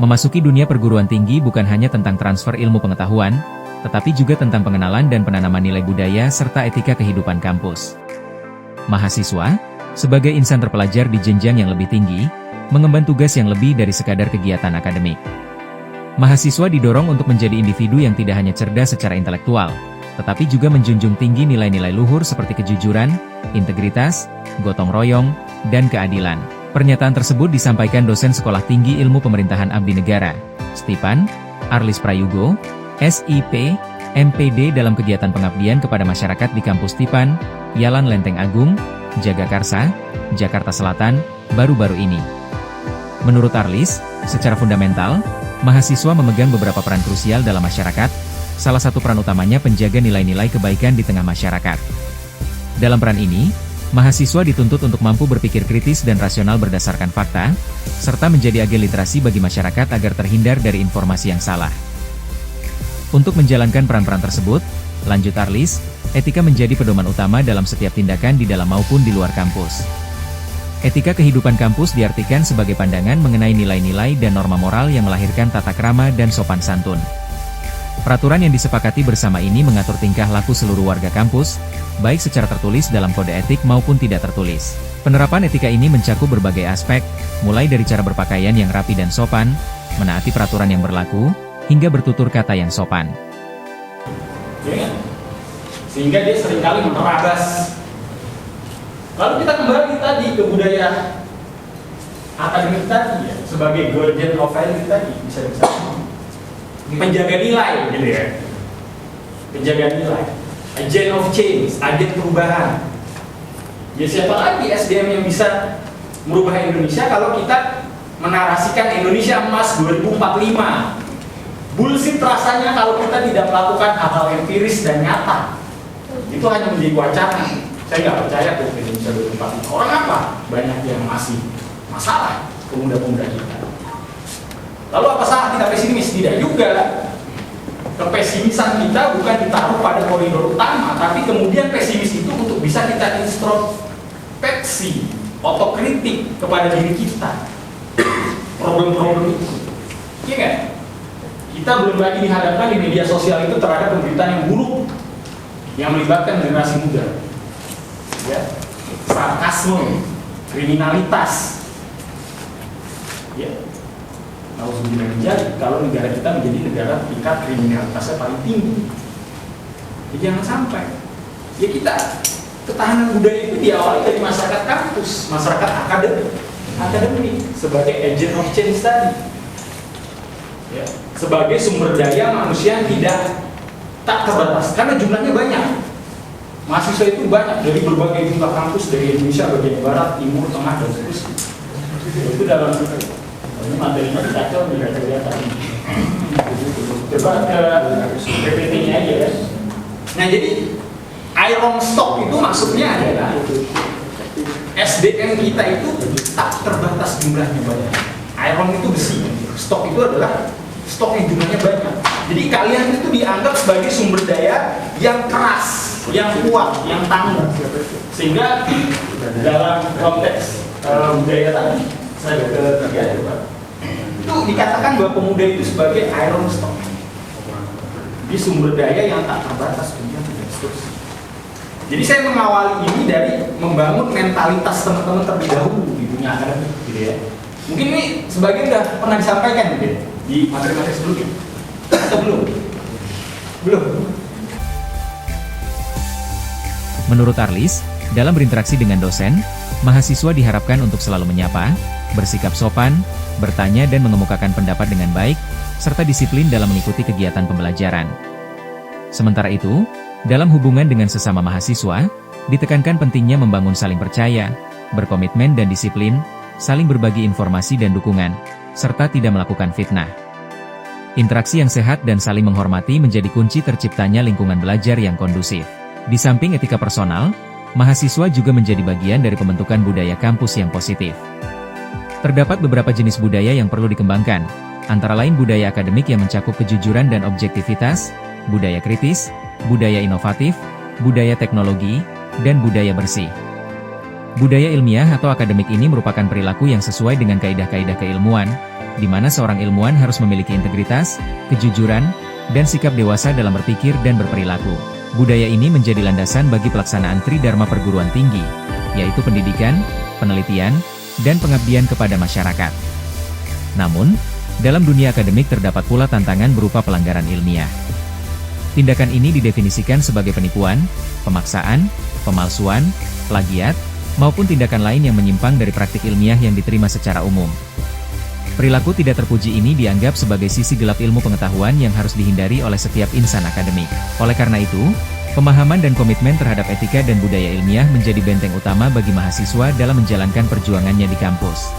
Memasuki dunia perguruan tinggi bukan hanya tentang transfer ilmu pengetahuan, tetapi juga tentang pengenalan dan penanaman nilai budaya serta etika kehidupan kampus. Mahasiswa, sebagai insan terpelajar di jenjang yang lebih tinggi, mengemban tugas yang lebih dari sekadar kegiatan akademik. Mahasiswa didorong untuk menjadi individu yang tidak hanya cerdas secara intelektual, tetapi juga menjunjung tinggi nilai-nilai luhur seperti kejujuran, integritas, gotong royong, dan keadilan. Pernyataan tersebut disampaikan dosen Sekolah Tinggi Ilmu Pemerintahan Abdi Negara, Stipan Arlis Prayugo, SIP, MPD dalam kegiatan pengabdian kepada masyarakat di kampus Stipan, Yalan Lenteng Agung, Jagakarsa, Jakarta Selatan, baru-baru ini. Menurut Arlis, secara fundamental, mahasiswa memegang beberapa peran krusial dalam masyarakat, salah satu peran utamanya penjaga nilai-nilai kebaikan di tengah masyarakat. Dalam peran ini, mahasiswa dituntut untuk mampu berpikir kritis dan rasional berdasarkan fakta, serta menjadi agen literasi bagi masyarakat agar terhindar dari informasi yang salah. Untuk menjalankan peran-peran tersebut, lanjut Arlis, etika menjadi pedoman utama dalam setiap tindakan di dalam maupun di luar kampus. Etika kehidupan kampus diartikan sebagai pandangan mengenai nilai-nilai dan norma moral yang melahirkan tata krama dan sopan santun. Peraturan yang disepakati bersama ini mengatur tingkah laku seluruh warga kampus, baik secara tertulis dalam kode etik maupun tidak tertulis. Penerapan etika ini mencakup berbagai aspek, mulai dari cara berpakaian yang rapi dan sopan, menaati peraturan yang berlaku, hingga bertutur kata yang sopan. Ya, sehingga dia seringkali menerabas. Lalu kita kembali tadi ke budaya akademik tadi ya, sebagai guardian of value tadi, bisa penjaga nilai gitu ya. Penjaga nilai, agent of change, agen perubahan. Ya siapa lagi SDM yang bisa merubah Indonesia kalau kita menarasikan Indonesia emas 2045. Bullshit rasanya kalau kita tidak melakukan hal-hal empiris dan nyata. Itu hanya menjadi wacana. Saya nggak percaya tuh Indonesia 2045. Orang apa? Banyak yang masih masalah pemuda-pemuda kita. Lalu apa salah kita pesimis? Tidak juga. Kepesimisan kita bukan ditaruh pada koridor utama, tapi kemudian pesimis itu untuk bisa kita introspeksi, otokritik kepada diri kita. Problem-problem itu. Iya nggak? Kita belum lagi dihadapkan di media sosial itu terhadap pemberitaan yang buruk yang melibatkan generasi muda. Ya, sarkasme, kriminalitas. Ya. Kalau negara kita menjadi negara tingkat kriminalitasnya paling tinggi, ya jangan sampai. Ya kita ketahanan budaya itu diawali dari masyarakat kampus, masyarakat akademik sebagai agent of change tadi, ya, sebagai sumber daya manusia yang tak terbatas karena jumlahnya banyak. Mahasiswa itu banyak dari berbagai jumlah kampus dari Indonesia bagian barat, timur, tengah dan seterusnya. Itu dalam materinya dikacau tidak kelihatan. Coba ke PPT-nya aja ya. Nah jadi iron stock itu maksudnya adalah SDM kita itu tak terbatas jumlahnya banyak. Iron itu besi, stok itu adalah stok yang jumlahnya banyak. Jadi kalian itu dianggap sebagai sumber daya yang keras, yang kuat, yang tangguh. Sehingga dalam konteks budaya tadi saya ketiga itu dikatakan bahwa pemuda itu sebagai iron stock, di sumber daya yang tak terbatas dunia dan seterusnya. Jadi saya mengawali ini dari membangun mentalitas teman-teman terlebih dahulu di dunia akademik, gitu ya. Mungkin ini sebagian sudah pernah disampaikan gitu ya, di materi-materi sebelumnya, atau belum? Belum. Menurut Arlis, dalam berinteraksi dengan dosen, mahasiswa diharapkan untuk selalu menyapa, bersikap sopan, bertanya dan mengemukakan pendapat dengan baik, serta disiplin dalam mengikuti kegiatan pembelajaran. Sementara itu, dalam hubungan dengan sesama mahasiswa, ditekankan pentingnya membangun saling percaya, berkomitmen dan disiplin, saling berbagi informasi dan dukungan, serta tidak melakukan fitnah. Interaksi yang sehat dan saling menghormati menjadi kunci terciptanya lingkungan belajar yang kondusif. Di samping etika personal, mahasiswa juga menjadi bagian dari pembentukan budaya kampus yang positif. Terdapat beberapa jenis budaya yang perlu dikembangkan, antara lain budaya akademik yang mencakup kejujuran dan objektivitas, budaya kritis, budaya inovatif, budaya teknologi, dan budaya bersih. Budaya ilmiah atau akademik ini merupakan perilaku yang sesuai dengan kaidah-kaidah keilmuan, di mana seorang ilmuwan harus memiliki integritas, kejujuran, dan sikap dewasa dalam berpikir dan berperilaku. Budaya ini menjadi landasan bagi pelaksanaan Tridharma perguruan tinggi, yaitu pendidikan, penelitian, dan pengabdian kepada masyarakat. Namun, dalam dunia akademik terdapat pula tantangan berupa pelanggaran ilmiah. Tindakan ini didefinisikan sebagai penipuan, pemaksaan, pemalsuan, plagiat, maupun tindakan lain yang menyimpang dari praktik ilmiah yang diterima secara umum. Perilaku tidak terpuji ini dianggap sebagai sisi gelap ilmu pengetahuan yang harus dihindari oleh setiap insan akademik. Oleh karena itu, pemahaman dan komitmen terhadap etika dan budaya ilmiah menjadi benteng utama bagi mahasiswa dalam menjalankan perjuangannya di kampus.